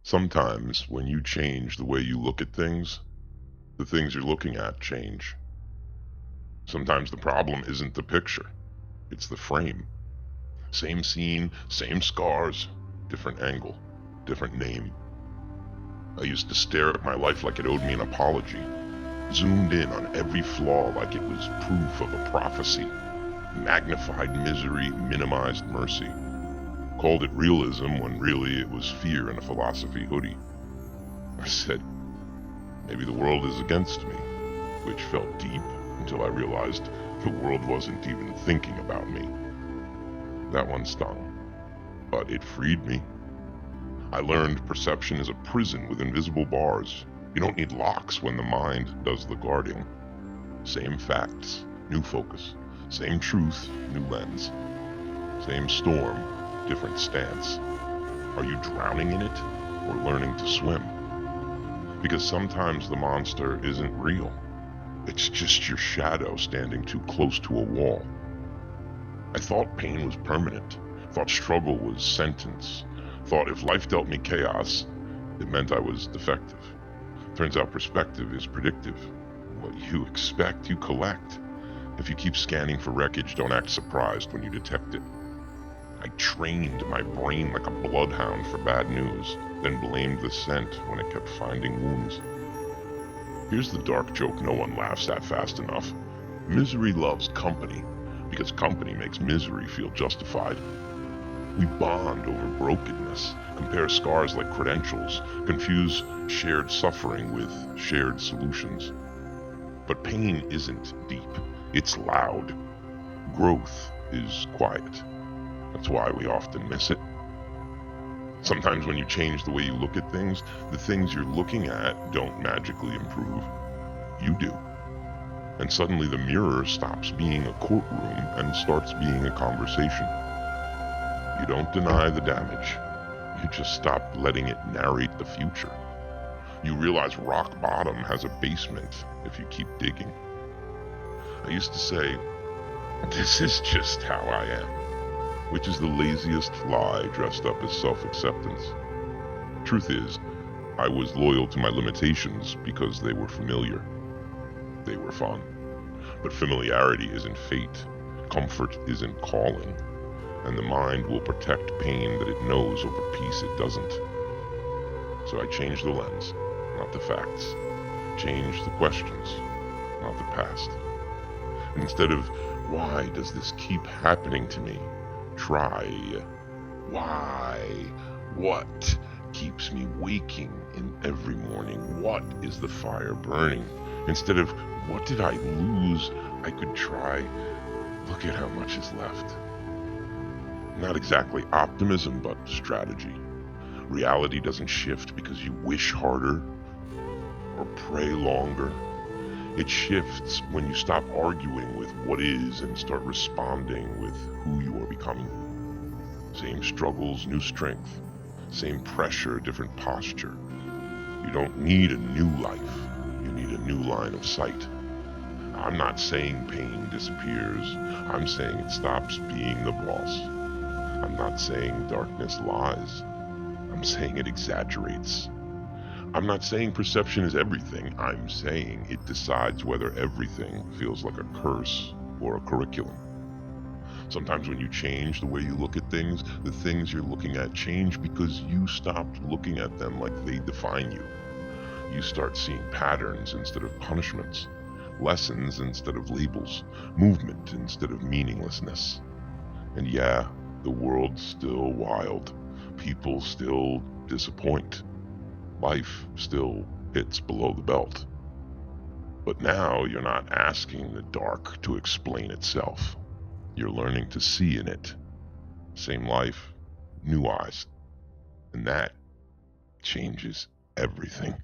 Sometimes when you change the way you look at things, the things you're looking at change. Sometimes the problem isn't the picture, it's the frame. Same scene, same scars, different angle, different name. I used to stare at my life like it owed me an apology, zoomed in on every flaw like it was proof of a prophecy, magnified misery, minimized mercy. Called it realism when really it was fear in a philosophy hoodie. I said, maybe the world is against me, which felt deep until I realized the world wasn't even thinking about me. That one stung, but it freed me. I learned perception is a prison with invisible bars. You don't need locks when the mind does the guarding. Same facts, new focus. Same truth, new lens. Same storm, different stance. Are you drowning in it or learning to swim? Because sometimes the monster isn't real. It's just your shadow standing too close to a wall. I thought pain was permanent, thought struggle was sentence, thought if life dealt me chaos, it meant I was defective. Turns out perspective is predictive. What you expect, you collect. If you keep scanning for wreckage, don't act surprised when you detect it. I trained my brain like a bloodhound for bad news, then blamed the scent when it kept finding wounds. Here's the dark joke no one laughs at fast enough. Misery loves company, because company makes misery feel justified. We bond over brokenness, compare scars like credentials, confuse shared suffering with shared solutions. But pain isn't deep, it's loud. Growth is quiet. That's why we often miss it. Sometimes when you change the way you look at things, the things you're looking at don't magically improve. You do. And suddenly the mirror stops being a courtroom and starts being a conversation. You don't deny the damage. You just stop letting it narrate the future. You realize rock bottom has a basement if you keep digging. I used to say, this is just how I am, which is the laziest lie dressed up as self-acceptance. Truth is, I was loyal to my limitations because they were familiar. They were fun. But familiarity isn't fate. Comfort isn't calling. And the mind will protect pain that it knows over peace it doesn't. So I changed the lens, not the facts. Changed the questions, not the past. And instead of, why does this keep happening to me? Try, why? What keeps me waking in every morning? What is the fire burning? Instead of, what did I lose? I could try, look at how much is left. Not exactly optimism, but strategy. Reality doesn't shift because you wish harder or pray longer. It shifts when you stop arguing with what is and start responding with who you are becoming. Same struggles, new strength. Same pressure, different posture. You don't need a new life. You need a new line of sight. I'm not saying pain disappears. I'm saying it stops being the boss. I'm not saying darkness lies. I'm saying it exaggerates. I'm not saying perception is everything. I'm saying it decides whether everything feels like a curse or a curriculum. Sometimes when you change the way you look at things, the things you're looking at change because you stopped looking at them like they define you. You start seeing patterns instead of punishments, lessons instead of labels, movement instead of meaninglessness. And yeah, the world's still wild. People still disappoint. Life still hits below the belt. But now you're not asking the dark to explain itself. You're learning to see in it. Same life, new eyes. And that changes everything.